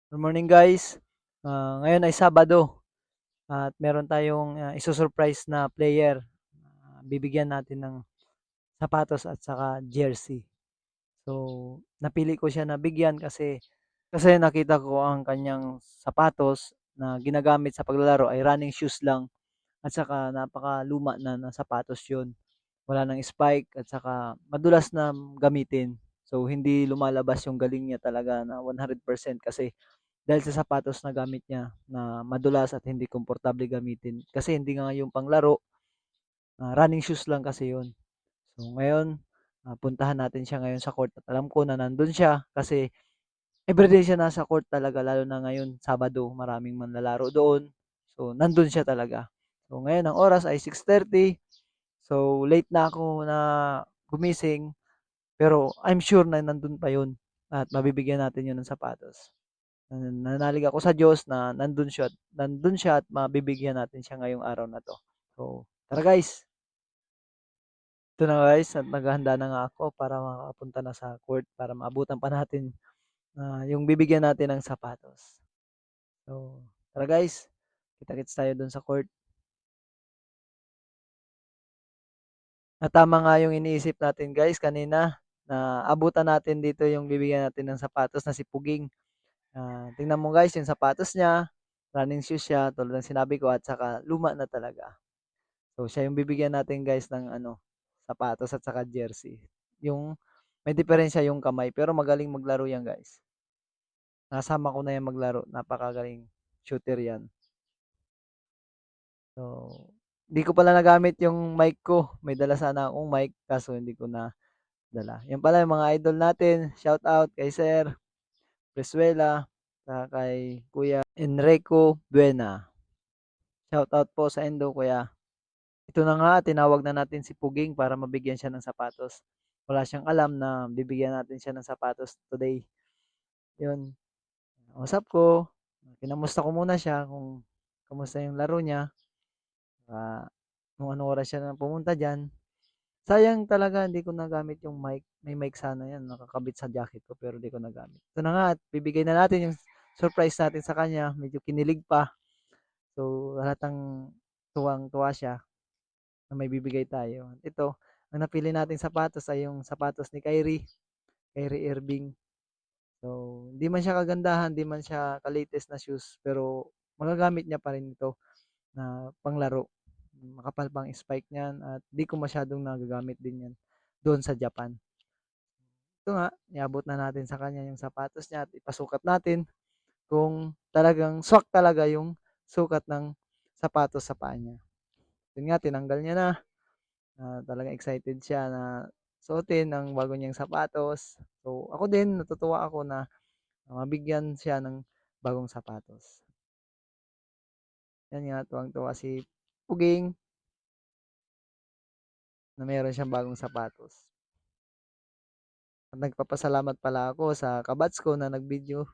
Good morning guys. Ngayon ay Sabado at meron tayong isusurprise na player. Bibigyan natin ng sapatos at saka jersey. So, napili ko siya na bigyan kasi nakita ko ang kanyang sapatos na ginagamit sa paglalaro ay running shoes lang at saka napakaluma na sapatos 'yun. Wala ng spike at saka madulas na gamitin. So, hindi lumalabas yung galing niya talaga na 100% kasi dahil sa sapatos na gamit niya na madulas at hindi komportable gamitin. Kasi hindi nga yung panglaro, running shoes lang kasi yun. So ngayon, puntahan natin siya ngayon sa court at alam ko na nandun siya kasi everyday siya nasa court talaga lalo na ngayon Sabado, maraming manlalaro doon. So nandun siya talaga. So ngayon ang oras ay 6:30. So late na ako na gumising pero I'm sure na nandun pa yun at mabibigyan natin yun ng sapatos. Nananalig ako sa Diyos na nandun siya at mabibigyan natin siya ngayong araw na 'to. So, tara guys, ito na guys at naghahanda na nga ako para makapunta na sa court para maabutan pa natin, yung bibigyan natin ng sapatos. So, tara guys, kita-kits tayo dun sa court. At tama nga yung iniisip natin guys kanina na abutan natin dito yung bibigyan natin ng sapatos na si Puging. Tingnan mo guys yung sapatos niya, running shoes siya tulad ng sinabi ko at saka luma na talaga. So, siya yung bibigyan natin guys ng sapatos at saka jersey. Yung may diferensya yung kamay pero magaling maglaro yan guys. Nasama ko na yan maglaro. Napakagaling shooter yan. So, hindi ko pala nagamit yung mic ko. May dala sana akong mic kaso hindi ko na dala. Yan pala yung mga idol natin. Shout out kay Sir Presuela, kay Kuya Enrico Buena. Shout out po sa Endo Kuya. Ito na nga, tinawag na natin si Puging para mabigyan siya ng sapatos. Wala siyang alam na bibigyan natin siya ng sapatos today. Yun, usap ko, kinamusta ko muna siya kung kamusta yung laro niya, kung anong oras siya na pumunta dyan. Sayang talaga, hindi ko nagamit yung mic. May mic sana yan, nakakabit sa jacket ko, pero hindi ko nagamit. Ito na nga, at bibigay na natin yung surprise natin sa kanya. Medyo kinilig pa. So, halatang tuwang-tuwa siya na may bibigay tayo. Ito, ang napili nating sapatos ay yung sapatos ni Kyrie Irving. So, hindi man siya kagandahan, hindi man siya ka-latest na shoes, pero magagamit niya pa rin ito na panglaro. Makapal pang spike niyan at di ko masyadong nagagamit din yan doon sa Japan. Ito nga, niabot na natin sa kanya yung sapatos niya at ipasukat natin kung talagang swak talaga yung sukat ng sapatos sa paa niya. Yun nga, tinanggal niya na. Talagang excited siya na suotin ang bago niyang sapatos. So, ako din, natutuwa ako na mabigyan siya ng bagong sapatos. Yan nga, tuwang-tuwa si Puging na meron siyang bagong sapatos. At nagpapasalamat pala ako sa kabats ko na nag-video,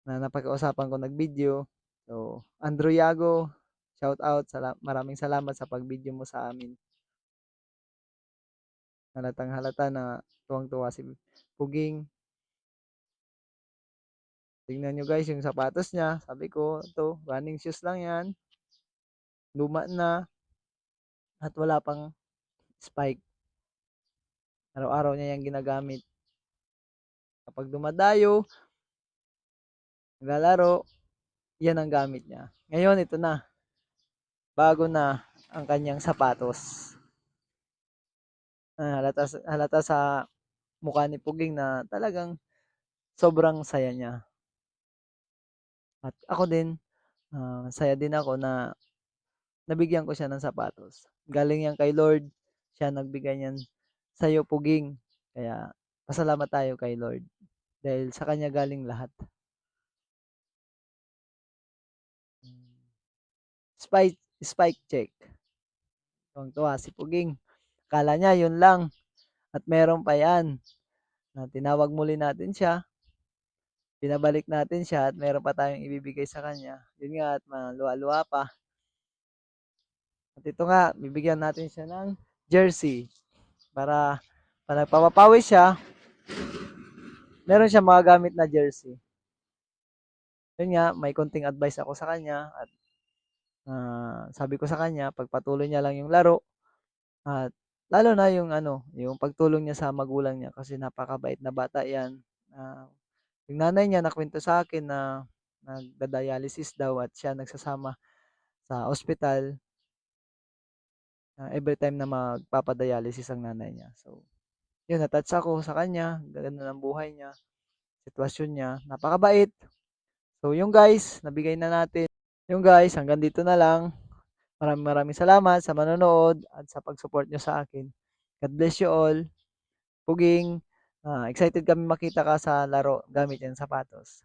na napag-uusapan ko nag-video. So, Andrew Yago, shout out, maraming salamat sa pag-video mo sa amin. Halatang halata na tuwang-tuwa si Puging. Tingnan nyo guys yung sapatos niya. Sabi ko, ito, running shoes lang yan. Luma na at wala pang spike. Araw-araw niya yung ginagamit. Kapag dumadayo, naglalaro, yan ang gamit niya. Ngayon, ito na. Bago na ang kanyang sapatos. Halata sa mukha ni Puging na talagang sobrang saya niya. At ako din, saya din ako na nabigyan ko siya ng sapatos. Galing yan kay Lord. Siya nagbigay niyan sa'yo, Puging. Kaya, pasalamat tayo kay Lord. Dahil sa kanya galing lahat. Spike check. Tuwang-tuwa si Puging. Akala niya yun lang. At meron pa yan. Tinawag muli natin siya. Pinabalik natin siya at meron pa tayong ibibigay sa kanya. Yun nga at maluwa-luwa pa. At ito nga, bibigyan natin siya ng jersey. Para pag nagpapapawis siya, meron siya magagamit na jersey. yun nga, may konting advice ako sa kanya at sabi ko sa kanya pagpatuloy niya lang yung laro at lalo na yung ano, yung pagtulong niya sa magulang niya kasi napakabait na bata 'yan. Yung nanay niya nakuwento sa akin na nagda-dialysis daw at siya nagsasama sa ospital, everytime na magpapa-dialysis ang nanay niya. So, yun na-touch ako sa kanya, gano'n ang buhay niya, sitwasyon niya, napakabait. So, yung guys, nabigay na natin. Yung guys, hanggang dito na lang. Maraming maraming salamat sa manonood at sa pag-support niyo sa akin. God bless you all. Puging, excited kami makita ka sa laro gamit yung sapatos.